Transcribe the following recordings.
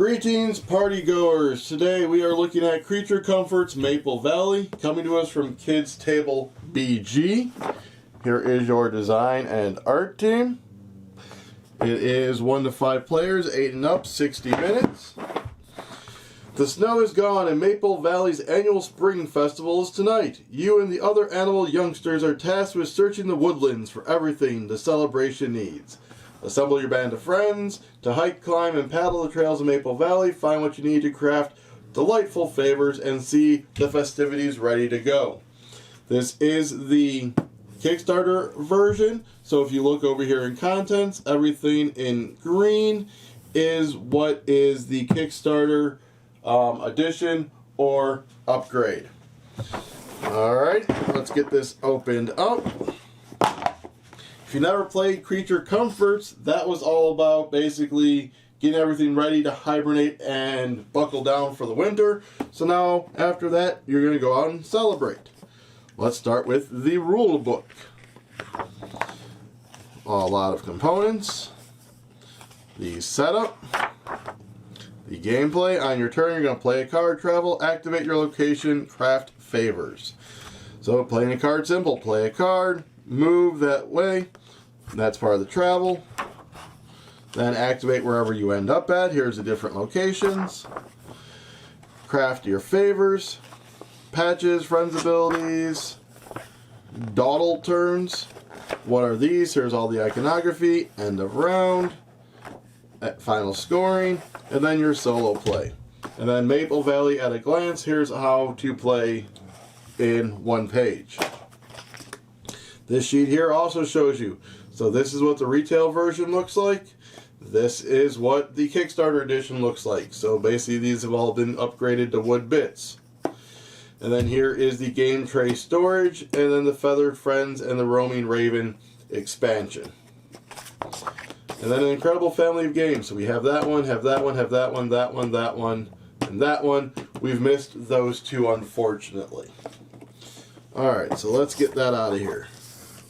Greetings, party goers. Today we are looking at Creature Comforts Maple Valley, coming to us from Kids Table BG. Here is your design and art team. It is 1 to 5 players, 8 and up, 60 minutes. The snow is gone and Maple Valley's annual spring festival is tonight. You and the other animal youngsters are tasked with searching the woodlands for everything the celebration needs. Assemble your band of friends to hike, climb, and paddle the trails of Maple Valley, find what you need to craft delightful favors, and see the festivities ready to go. This is the Kickstarter version, so if you look over here in contents, everything in green is what is the Kickstarter edition or upgrade. Alright, let's get this opened up. If you never played Creature Comforts, that was all about basically getting everything ready to hibernate and buckle down for the winter. So now, after that, you're going to go out and celebrate. Let's start with the rule book. A lot of components. The setup. The gameplay. On your turn, you're going to play a card, travel, activate your location, craft favors. So playing a card simple. Play a card, move that way. That's part of the travel. Then activate wherever you end up at. Here's the different locations. Craft your favors. Patches, friends abilities. Dawdle turns. What are these? Here's all the iconography. End of round. Final scoring. And then your solo play. And then Maple Valley at a glance. Here's how to play in one page. This sheet here also shows you. So this is what the retail version looks like. This is what the Kickstarter edition looks like. So basically these have all been upgraded to wood bits. And then here is the game tray storage, and then the Feathered Friends and the Roaming Raven expansion. And then an incredible family of games. So we have that one, have that one, have that one, that one, that one, and that one. We've missed those two, unfortunately. Alright, so let's get that out of here.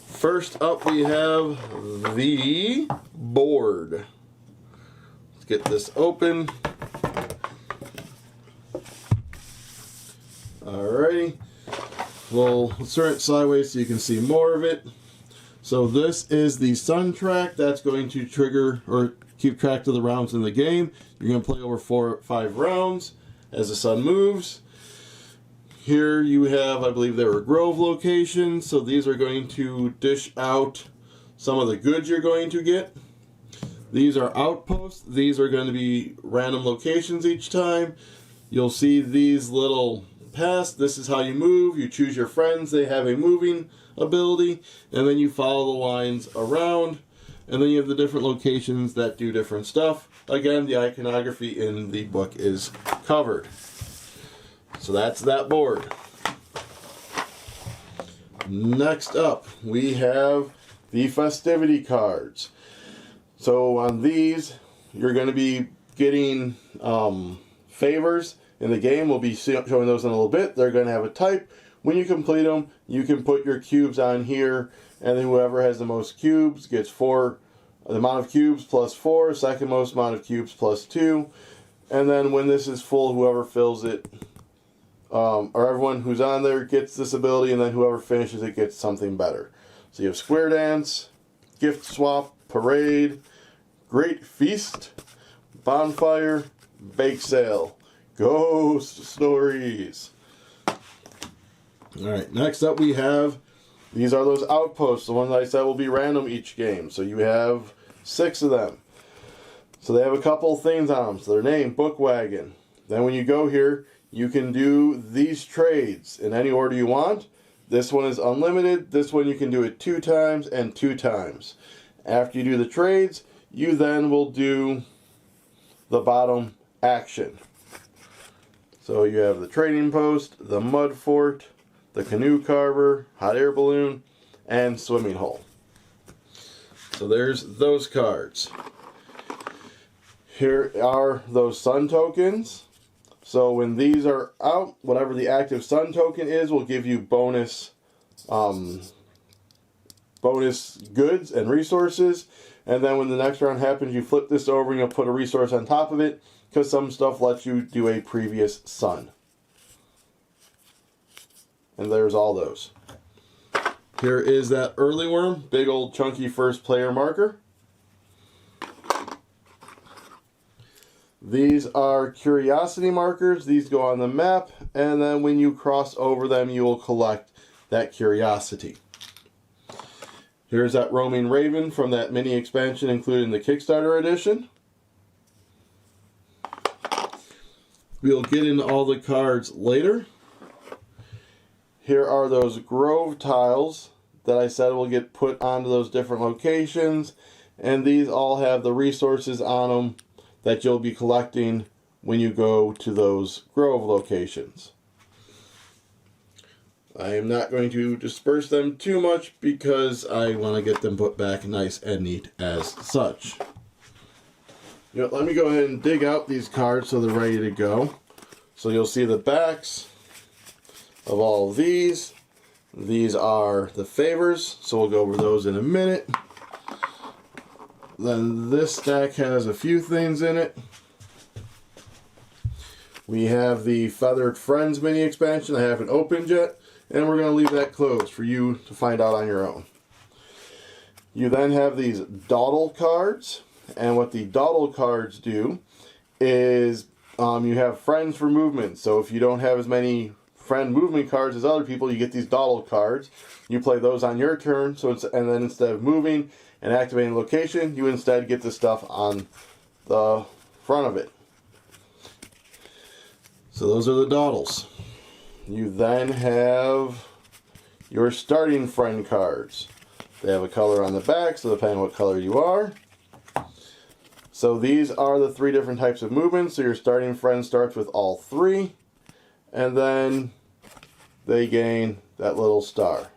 First up, we have the board. Let's get this open. Alrighty. We'll turn it sideways so you can see more of it. So this is the sun track. That's going to trigger or keep track of the rounds in the game. You're going to play over 4 or 5 rounds as the sun moves. Here you have, I believe there were grove locations, so these are going to dish out some of the goods you're going to get. These are outposts. These are going to be random locations each time. You'll see these little paths. This is how you move. You choose your friends. They have a moving ability, and then you follow the lines around, and then you have the different locations that do different stuff. Again, the iconography in the book is covered. So that's that board. Next up, we have the festivity cards. So on these, you're going to be getting favors in the game. We'll be showing those in a little bit. They're going to have a type. When you complete them, you can put your cubes on here, and then whoever has the most cubes gets 4, the amount of cubes plus 4, second most amount of cubes plus 2. And then when this is full, whoever fills it, or everyone who's on there gets this ability, and then whoever finishes it gets something better. So you have Square Dance, Gift Swap, Parade, Great Feast, Bonfire, Bake Sale, Ghost Stories. Alright, next up we have, these are those outposts, the ones I said will be random each game. So you have 6 of them. So they have a couple things on them. So their name, Book Wagon. Then when you go here, you can do these trades in any order you want. This one is unlimited. This one you can do it 2 times and 2 times. After you do the trades, you then will do the bottom action. So you have the trading post, the mud fort, the canoe carver, hot air balloon, and swimming hole. So there's those cards. Here are those sun tokens. So when these are out, whatever the active sun token is will give you bonus goods and resources. And then when the next round happens, you flip this over and you'll put a resource on top of it. because some stuff lets you do a previous sun. And there's all those. Here is that early worm, big old chunky first player marker. These are curiosity markers. These go on the map, and then when you cross over them, you will collect that curiosity. Here's that roaming raven from that mini expansion included in the Kickstarter edition. We'll get into all the cards later. Here are those grove tiles that I said will get put onto those different locations, and these all have the resources on them that you'll be collecting when you go to those grove locations. I am not going to disperse them too much because I want to get them put back nice and neat as such. Let me go ahead and dig out these cards so they're ready to go. So you'll see the backs of all of these. These are the favors, so we'll go over those in a minute. Then this stack has a few things in it. We have the Feathered Friends mini expansion I haven't opened yet, and we're going to leave that closed for you to find out on your own. You then have these dawdle cards, and what the dawdle cards do is you have friends for movement. So if you don't have as many friend movement cards as other people, you get these dawdle cards. You play those on your turn, and then instead of moving and activating location, you instead get the stuff on the front of it. So those are the dawdles. You then have your starting friend cards. They have a color on the back, so depending on what color you are. So these are the 3 different types of movements. So your starting friend starts with all 3, and then they gain that little star.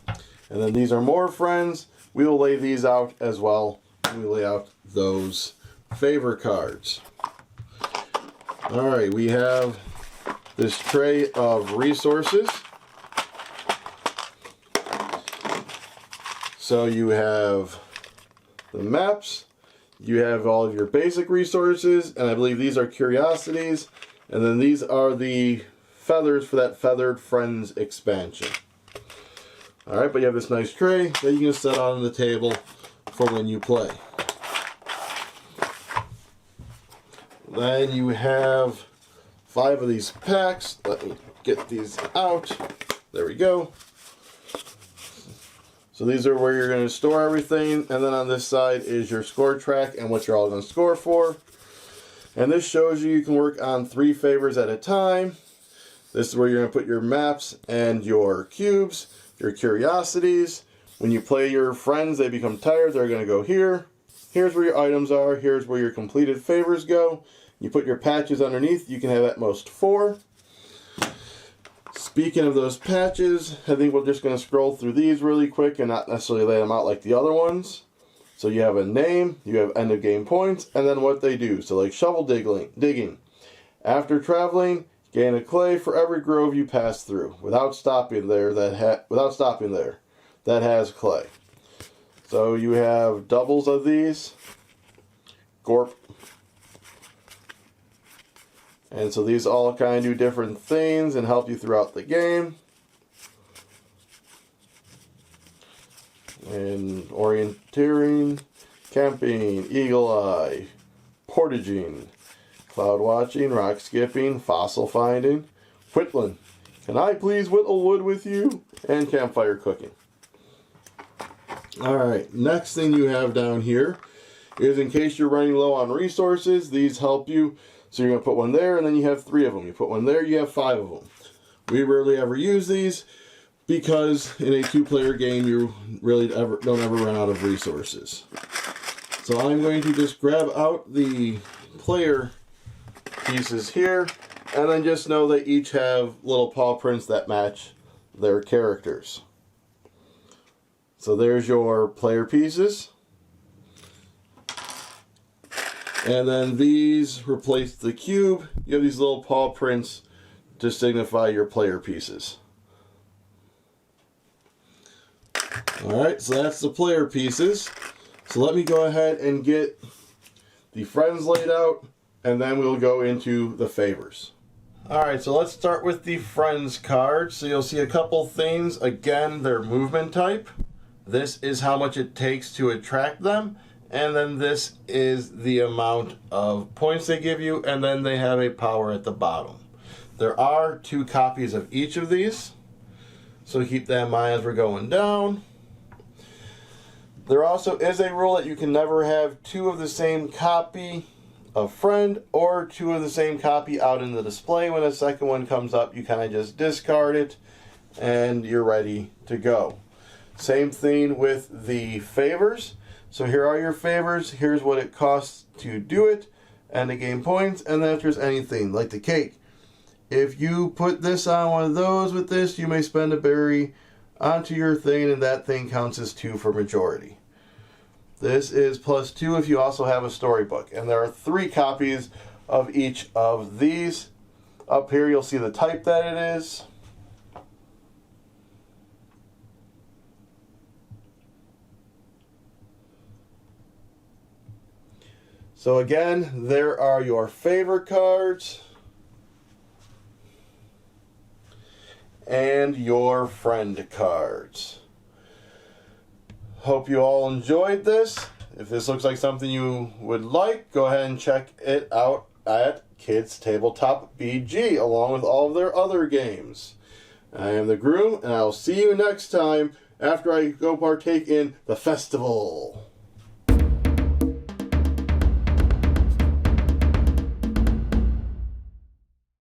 And then these are more friends. We will lay these out as well when we lay out those favor cards. Alright, we have this tray of resources. So you have the maps, you have all of your basic resources, and I believe these are curiosities, and then these are the feathers for that Feathered Friends expansion. Alright, but you have this nice tray that you can set on the table for when you play. Then you have 5 of these packs. Let me get these out. There we go. So these are where you're going to store everything, and then on this side is your score track and what you're all going to score for. And this shows you can work on 3 favors at a time. This is where you're going to put your maps and your cubes, your curiosities. When you play your friends, they become tired, they're going to go here. Here's where your items are, here's where your completed favors go. You put your patches underneath, you can have at most 4. Speaking of those patches, I think we're just going to scroll through these really quick and not necessarily lay them out like the other ones. So you have a name, you have end of game points, and then what they do. So like shovel digging. After traveling, gain a clay for every grove you pass through. Without stopping there, that has clay. So you have doubles of these. Gorp. And so these all kind of do different things and help you throughout the game. And orienteering, camping, eagle eye, portaging, cloud watching, rock skipping, fossil finding, whittling. Can I please whittle wood with you? And campfire cooking. Alright, next thing you have down here is in case you're running low on resources, these help you. So you're going to put one there, and then you have 3 of them. You put one there, you have 5 of them. We rarely ever use these because in a 2-player game, you really don't ever run out of resources. So I'm going to just grab out the player pieces here, and then just know they each have little paw prints that match their characters. So there's your player pieces. And then these replace the cube. You have these little paw prints to signify your player pieces. Alright, so that's the player pieces. So let me go ahead and get the friends laid out, and then we'll go into the favors. Alright, so let's start with the friends card. So you'll see a couple things. Again, their movement type. This is how much it takes to attract them. And then this is the amount of points they give you. And then they have a power at the bottom. There are 2 copies of each of these. So keep that in mind as we're going down. There also is a rule that you can never have 2 of the same copy of friend or 2 of the same copy out in the display. When a second one comes up, you kind of just discard it and you're ready to go. Same thing with the favors. So here are your favors. Here's what it costs to do it and to gain points. And then if there's anything like the cake, if you put this on one of those with this, you may spend a berry onto your thing, and that thing counts as 2 for majority. This is +2 if you also have a storybook. And there are 3 copies of each of these. Up here you'll see the type that it is. So again, there are your favor cards and your friend cards. Hope you all enjoyed this. If this looks like something you would like, go ahead and check it out at Kids Tabletop BG, along with all of their other games. I am the Groom, and I'll see you next time after I go partake in the festival.